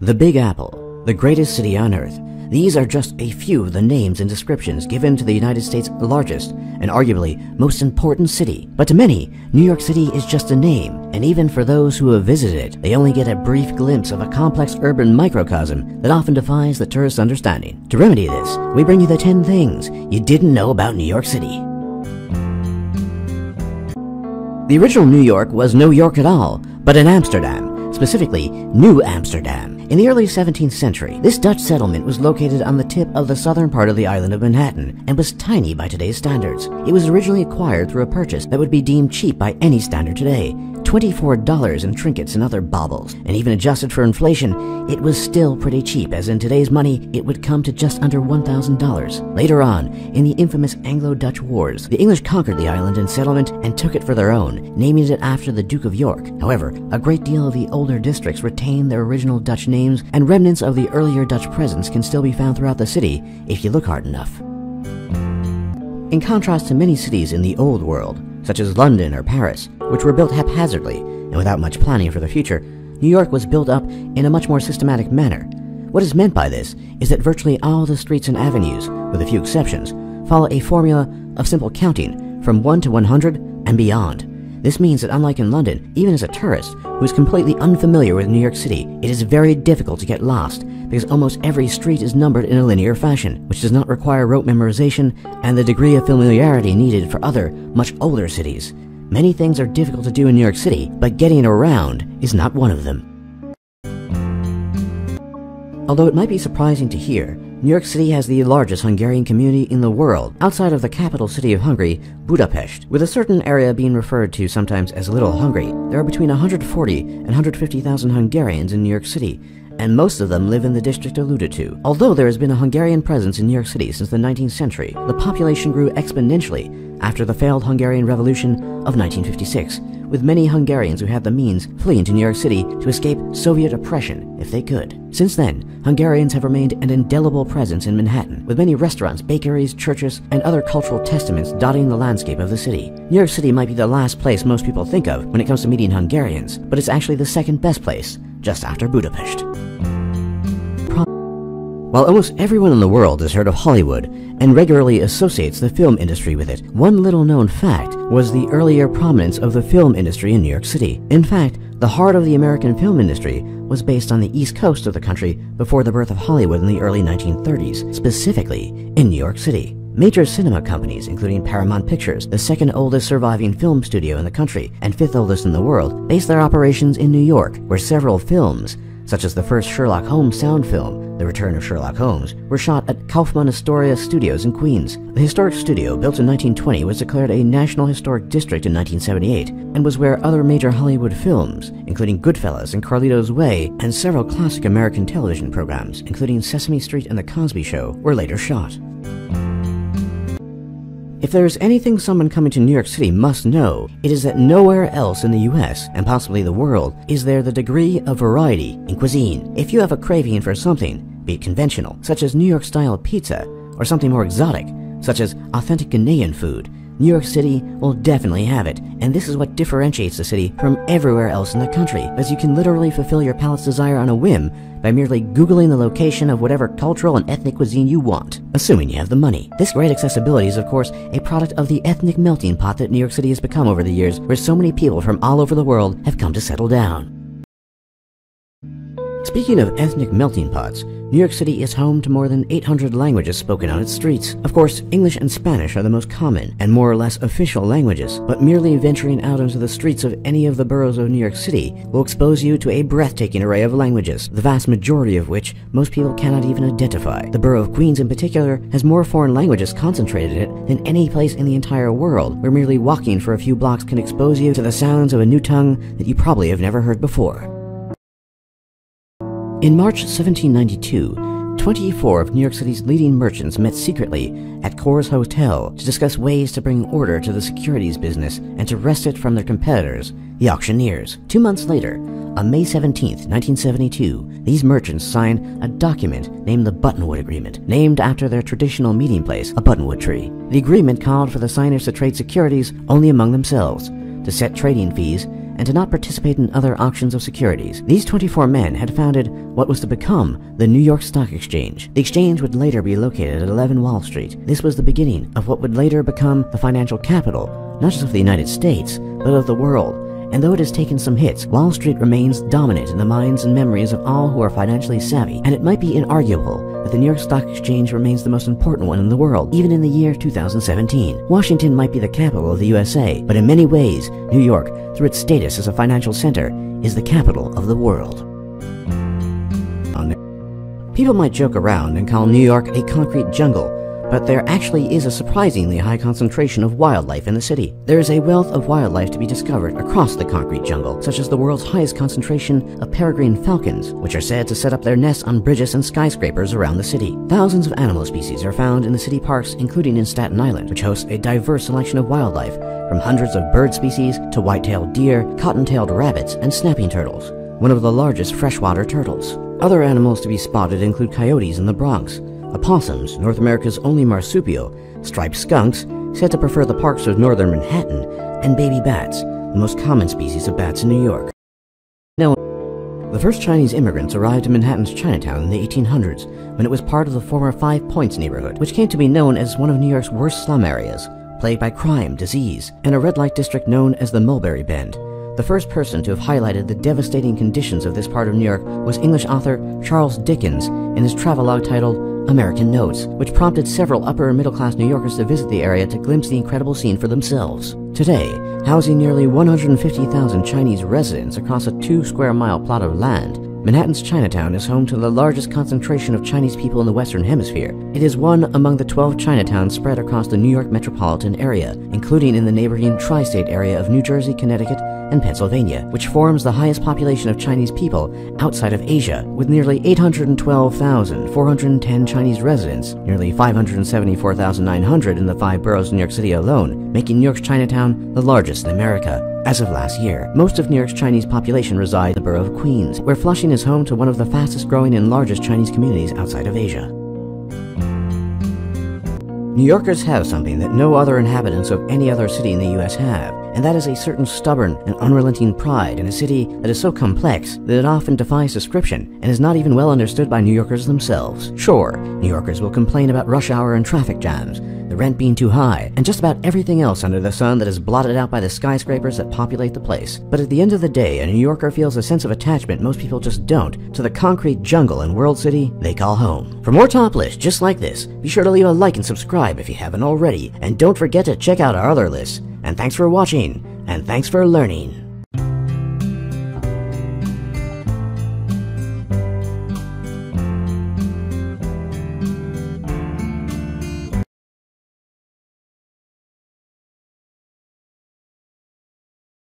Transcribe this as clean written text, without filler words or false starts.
The Big Apple, the greatest city on Earth. These are just a few of the names and descriptions given to the United States' largest and arguably most important city. But to many, New York City is just a name, and even for those who have visited it, they only get a brief glimpse of a complex urban microcosm that often defies the tourist's understanding. To remedy this, we bring you the 10 things you didn't know about New York City. The original New York was no York at all, but in Amsterdam, specifically New Amsterdam. In the early 17th century, this Dutch settlement was located on the tip of the southern part of the island of Manhattan and was tiny by today's standards. It was originally acquired through a purchase that would be deemed cheap by any standard today, $24 in trinkets and other baubles, and even adjusted for inflation, it was still pretty cheap, as in today's money, it would come to just under $1,000. Later on, in the infamous Anglo-Dutch Wars, the English conquered the island and settlement and took it for their own, naming it after the Duke of York. However, a great deal of the older districts retained their original Dutch names, and remnants of the earlier Dutch presence can still be found throughout the city if you look hard enough. In contrast to many cities in the Old World, such as London or Paris, which were built haphazardly and without much planning for the future, New York was built up in a much more systematic manner. What is meant by this is that virtually all the streets and avenues, with a few exceptions, follow a formula of simple counting from 1 to 100 and beyond. This means that unlike in London, even as a tourist who is completely unfamiliar with New York City, it is very difficult to get lost because almost every street is numbered in a linear fashion, which does not require rote memorization and the degree of familiarity needed for other, much older cities. Many things are difficult to do in New York City, but getting around is not one of them. Although it might be surprising to hear, New York City has the largest Hungarian community in the world, outside of the capital city of Hungary, Budapest. With a certain area being referred to sometimes as Little Hungary, there are between 140 and 150,000 Hungarians in New York City, and most of them live in the district alluded to. Although there has been a Hungarian presence in New York City since the 19th century, the population grew exponentially after the failed Hungarian Revolution of 1956, with many Hungarians who had the means fleeing to New York City to escape Soviet oppression if they could. Since then, Hungarians have remained an indelible presence in Manhattan, with many restaurants, bakeries, churches, and other cultural testaments dotting the landscape of the city. New York City might be the last place most people think of when it comes to meeting Hungarians, but it's actually the second best place, just after Budapest. While almost everyone in the world has heard of Hollywood and regularly associates the film industry with it, one little-known fact was the earlier prominence of the film industry in New York City. In fact, the heart of the American film industry was based on the East Coast of the country before the birth of Hollywood in the early 1930s, specifically in New York City. Major cinema companies, including Paramount Pictures, the second oldest surviving film studio in the country and fifth oldest in the world, based their operations in New York, where several films, such as the first Sherlock Holmes sound film, The Return of Sherlock Holmes, were shot at Kaufman Astoria Studios in Queens. The historic studio, built in 1920, was declared a National Historic District in 1978, and was where other major Hollywood films, including Goodfellas and Carlito's Way, and several classic American television programs, including Sesame Street and The Cosby Show, were later shot. If there is anything someone coming to New York City must know, it is that nowhere else in the US, and possibly the world, is there the degree of variety in cuisine. If you have a craving for something, be it conventional, such as New York-style pizza, or something more exotic, such as authentic Ghanaian food, New York City will definitely have it, and this is what differentiates the city from everywhere else in the country, as you can literally fulfill your palate's desire on a whim by merely Googling the location of whatever cultural and ethnic cuisine you want, assuming you have the money. This great accessibility is, of course, a product of the ethnic melting pot that New York City has become over the years, where so many people from all over the world have come to settle down. Speaking of ethnic melting pots, New York City is home to more than 800 languages spoken on its streets. Of course, English and Spanish are the most common and more or less official languages, but merely venturing out into the streets of any of the boroughs of New York City will expose you to a breathtaking array of languages, the vast majority of which most people cannot even identify. The borough of Queens in particular has more foreign languages concentrated in it than any place in the entire world, where merely walking for a few blocks can expose you to the sounds of a new tongue that you probably have never heard before. In March 1792, 24 of New York City's leading merchants met secretly at Coors Hotel to discuss ways to bring order to the securities business and to wrest it from their competitors, the auctioneers. 2 months later, on May 17, 1972, these merchants signed a document named the Buttonwood Agreement, named after their traditional meeting place, a buttonwood tree. The agreement called for the signers to trade securities only among themselves, to set trading fees, and to not participate in other auctions of securities. These 24 men had founded what was to become the New York Stock Exchange. The exchange would later be located at 11 Wall Street. This was the beginning of what would later become the financial capital, not just of the United States, but of the world. And though it has taken some hits, Wall Street remains dominant in the minds and memories of all who are financially savvy, and it might be inarguable that the New York Stock Exchange remains the most important one in the world, even in the year 2017. Washington might be the capital of the USA, but in many ways, New York, through its status as a financial center, is the capital of the world. People might joke around and call New York a concrete jungle, but there actually is a surprisingly high concentration of wildlife in the city. There is a wealth of wildlife to be discovered across the concrete jungle, such as the world's highest concentration of peregrine falcons, which are said to set up their nests on bridges and skyscrapers around the city. Thousands of animal species are found in the city parks, including in Staten Island, which hosts a diverse selection of wildlife, from hundreds of bird species to white-tailed deer, cotton-tailed rabbits, and snapping turtles, one of the largest freshwater turtles. Other animals to be spotted include coyotes in the Bronx, opossums, North America's only marsupial, striped skunks, said to prefer the parks of northern Manhattan, and baby bats, the most common species of bats in New York. Now, the first Chinese immigrants arrived in Manhattan's Chinatown in the 1800s, when it was part of the former Five Points neighborhood, which came to be known as one of New York's worst slum areas, plagued by crime, disease, and a red light district known as the Mulberry Bend. The first person to have highlighted the devastating conditions of this part of New York was English author Charles Dickens in his travelogue titled American Notes, which prompted several upper and middle-class New Yorkers to visit the area to glimpse the incredible scene for themselves. Today, housing nearly 150,000 Chinese residents across a 2-square-mile plot of land, Manhattan's Chinatown is home to the largest concentration of Chinese people in the Western Hemisphere. It is one among the 12 Chinatowns spread across the New York metropolitan area, including in the neighboring tri-state area of New Jersey, Connecticut, and Pennsylvania, which forms the highest population of Chinese people outside of Asia, with nearly 812,410 Chinese residents, nearly 574,900 in the 5 boroughs of New York City alone, making New York's Chinatown the largest in America. As of last year, most of New York's Chinese population reside in the borough of Queens, where Flushing is home to one of the fastest growing and largest Chinese communities outside of Asia. New Yorkers have something that no other inhabitants of any other city in the U.S. have, and that is a certain stubborn and unrelenting pride in a city that is so complex that it often defies description and is not even well understood by New Yorkers themselves. Sure, New Yorkers will complain about rush hour and traffic jams, the rent being too high, and just about everything else under the sun that is blotted out by the skyscrapers that populate the place. But at the end of the day, a New Yorker feels a sense of attachment most people just don't to the concrete jungle and world city they call home. For more top lists just like this, be sure to leave a like and subscribe if you haven't already, and don't forget to check out our other lists. And thanks for watching, and thanks for learning.